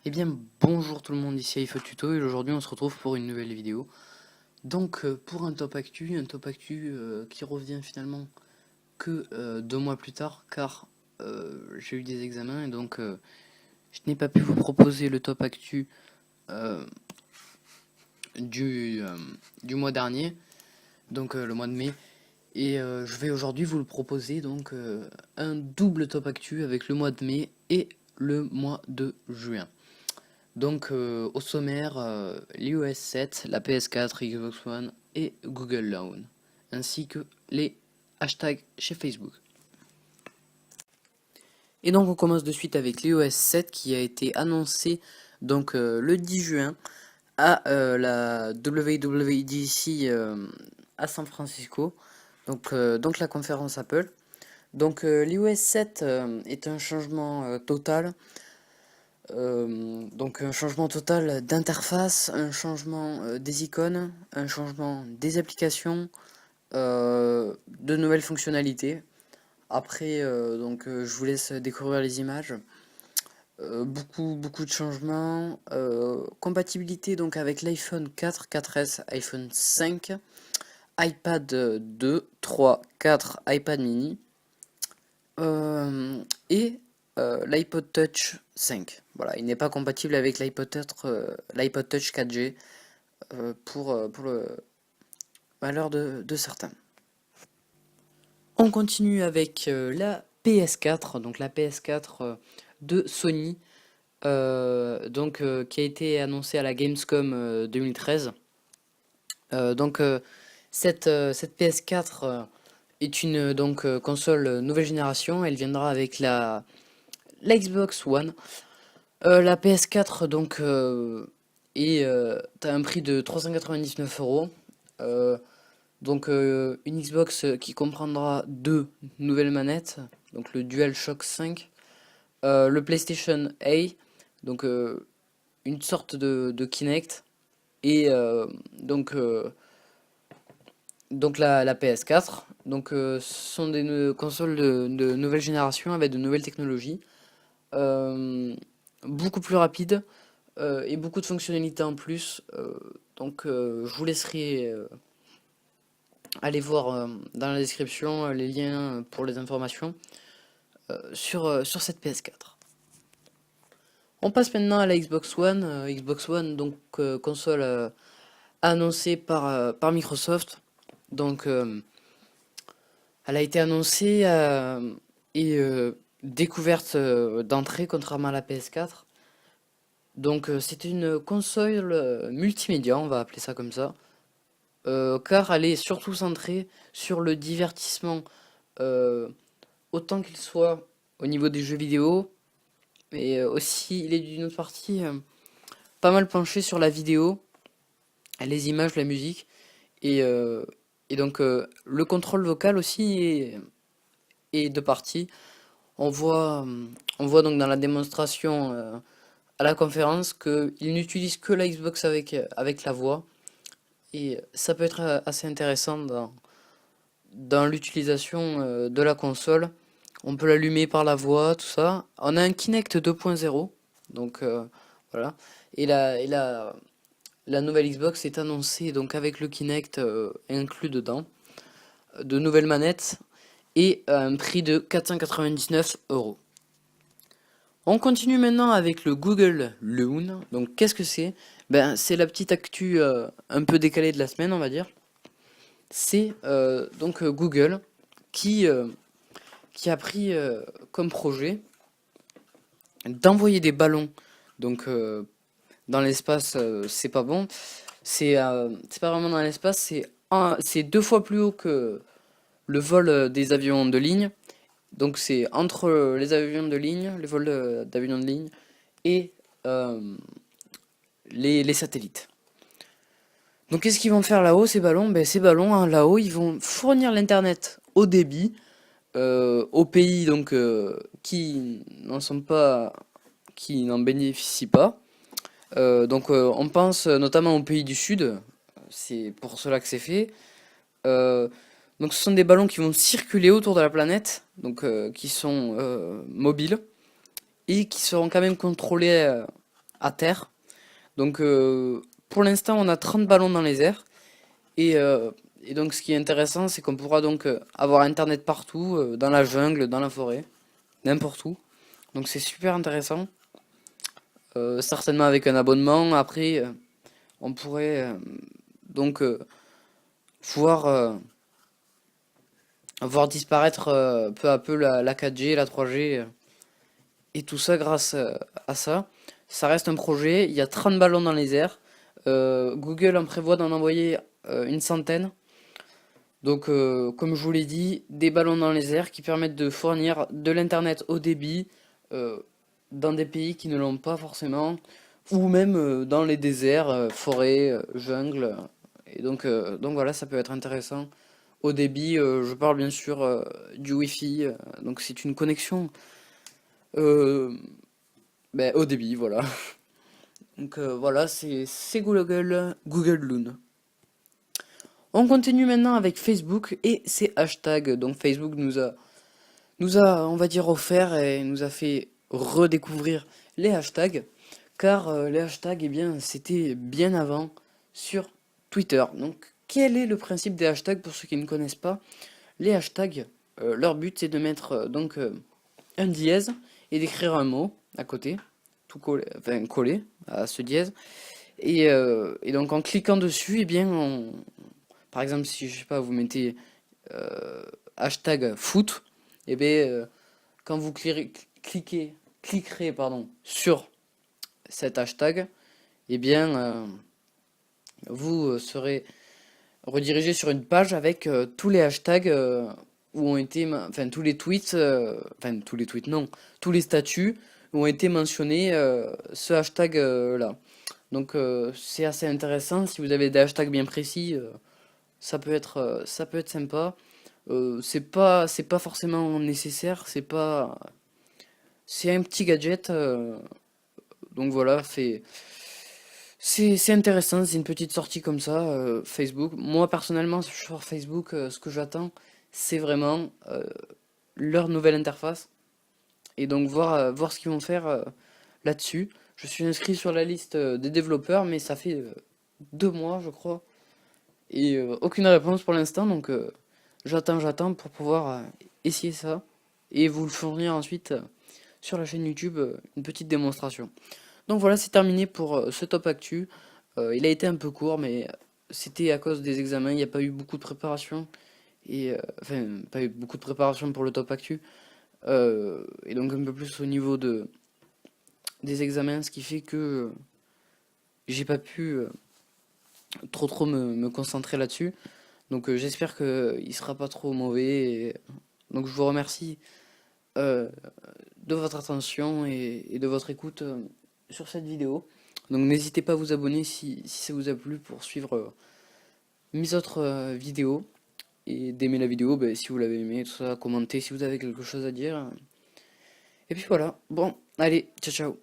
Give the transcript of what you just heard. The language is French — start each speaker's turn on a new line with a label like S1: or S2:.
S1: Eh bien bonjour tout le monde, ici iPhone Tuto et aujourd'hui on se retrouve pour une nouvelle vidéo. Donc pour un top actu, qui revient finalement que 2 mois plus tard car j'ai eu des examens et donc je n'ai pas pu vous proposer le top actu euh, du, euh, du mois dernier, donc le mois de mai. Et je vais aujourd'hui vous le proposer donc un double top actu avec le mois de mai et le mois de juin. Donc au sommaire, l'iOS 7, la PS4, Xbox One et Google Loan, ainsi que les hashtags chez Facebook. Et donc on commence de suite avec l'iOS 7 qui a été annoncé donc le 10 juin à la WWDC à San Francisco, donc la conférence Apple. Donc l'iOS 7 est un changement total. Donc un changement total d'interface, un changement des icônes, un changement des applications, de nouvelles fonctionnalités. Après, je vous laisse découvrir les images. Beaucoup de changements. Compatibilité donc avec l'iPhone 4, 4S, iPhone 5, iPad 2, 3, 4, iPad mini. Et l'iPod Touch 5. Voilà, il n'est pas compatible avec l'iPod Touch 4G pour le malheur de certains. On continue avec la PS4, donc la PS4 de Sony, qui a été annoncée à la Gamescom 2013. Cette PS4 est une console nouvelle génération. Elle viendra avec la Xbox One. La PS4 t'as un prix de 399 €. Une Xbox qui comprendra deux nouvelles manettes, donc le DualShock 5, le PlayStation A, donc une sorte de Kinect, et la PS4. Ce sont des consoles de nouvelle génération avec de nouvelles technologies, beaucoup plus rapides et beaucoup de fonctionnalités en plus. Je vous laisserai aller voir dans la description les liens pour les informations sur cette PS4. On passe maintenant à la Xbox One. Xbox One, console annoncée par Microsoft. Elle a été annoncée et découverte d'entrée, contrairement à la PS4. C'est une console multimédia, on va appeler ça comme ça, car elle est surtout centrée sur le divertissement, euh, autant qu'il soit au niveau des jeux vidéo, mais aussi il est d'une autre partie pas mal penché sur la vidéo, les images, la musique, et, euh, le contrôle vocal aussi est de partie. On voit donc dans la démonstration à la conférence qu'il n'utilise que la Xbox avec la voix. Et ça peut être assez intéressant dans l'utilisation de la console. On peut l'allumer par la voix, tout ça. On a un Kinect 2.0, donc voilà. La nouvelle Xbox est annoncée donc avec le Kinect inclus dedans, de nouvelles manettes et à un prix de 499 €. On continue maintenant avec le Google Loon. Donc qu'est-ce que c'est? Ben c'est la petite actu un peu décalée de la semaine, on va dire. C'est Google qui, euh, qui a pris comme projet d'envoyer des ballons donc dans l'espace. C'est pas bon, c'est pas vraiment dans l'espace, c'est 2 fois plus haut que le vol des avions de ligne. Donc c'est entre les avions de ligne, les vols d'avions de ligne et les satellites. Donc qu'est-ce qu'ils vont faire là-haut ces ballons? Ben ces ballons hein, là-haut ils vont fournir l'internet au débit aux pays qui n'en sont pas, qui n'en bénéficient pas. On pense notamment aux pays du Sud, c'est pour cela que c'est fait. Euh, Ce sont des ballons qui vont circuler autour de la planète, qui sont mobiles et qui seront quand même contrôlés à terre. Donc pour l'instant on a 30 ballons dans les airs. Et, euh, et donc ce qui est intéressant c'est qu'on pourra donc avoir internet partout, dans la jungle, dans la forêt, n'importe où. Donc c'est super intéressant. Certainement avec un abonnement. Après on pourrait donc voir, voir disparaître peu à peu la 4G, la 3G et tout ça grâce à ça. Ça reste un projet, il y a 30 ballons dans les airs. Google en prévoit d'en envoyer une centaine. Donc, comme je vous l'ai dit, des ballons dans les airs qui permettent de fournir de l'internet haut débit euh, dans des pays qui ne l'ont pas forcément, ou même dans les déserts, forêts, jungles. Et donc voilà, ça peut être intéressant. Au débit, je parle bien sûr du Wi-Fi, donc c'est une connexion euh, au débit, voilà. Donc voilà, c'est Google Loon. On continue maintenant avec Facebook et ses hashtags. Donc Facebook nous a, on va dire, offert et nous a fait redécouvrir les hashtags, car les hashtags, eh bien, c'était bien avant sur Twitter. Donc quel est le principe des hashtags pour ceux qui ne connaissent pas? Les hashtags, leur but c'est de mettre un dièse et d'écrire un mot à côté, tout collé, enfin collé à ce dièse. Et donc en cliquant dessus, eh bien, par exemple, si je sais pas, vous mettez euh, hashtag foot, et bien quand vous cliquerez pardon, sur cet hashtag, et bien vous serez redirigé sur une page avec tous les hashtags où ont été, enfin tous les tweets non, tous les statuts où ont été mentionnés ce hashtag là. Donc c'est assez intéressant si vous avez des hashtags bien précis, ça peut être sympa. C'est pas forcément nécessaire, c'est un petit gadget. Donc voilà, c'est intéressant, c'est une petite sortie comme ça, Facebook. Moi personnellement sur Facebook, ce que j'attends, c'est vraiment leur nouvelle interface et donc voir ce qu'ils vont faire là-dessus. Je suis inscrit sur la liste des développeurs, mais ça fait 2 mois, je crois, et aucune réponse pour l'instant, donc j'attends pour pouvoir essayer ça et vous le fournir ensuite sur la chaîne YouTube une petite démonstration. Donc voilà, c'est terminé pour ce top actu. Il a été un peu court, mais c'était à cause des examens, il n'y a pas eu beaucoup de préparation et enfin pas eu beaucoup de préparation pour le top actu. Et donc un peu plus au niveau des examens, ce qui fait que j'ai pas pu trop me concentrer là-dessus. Donc j'espère qu'il sera pas trop mauvais. Donc je vous remercie euh, de votre attention et de votre écoute sur cette vidéo. Donc n'hésitez pas à vous abonner si ça vous a plu pour suivre mes autres vidéos. Et d'aimer la vidéo si vous l'avez aimé, tout ça, commenter si vous avez quelque chose à dire. Et puis voilà, bon, allez, ciao ciao.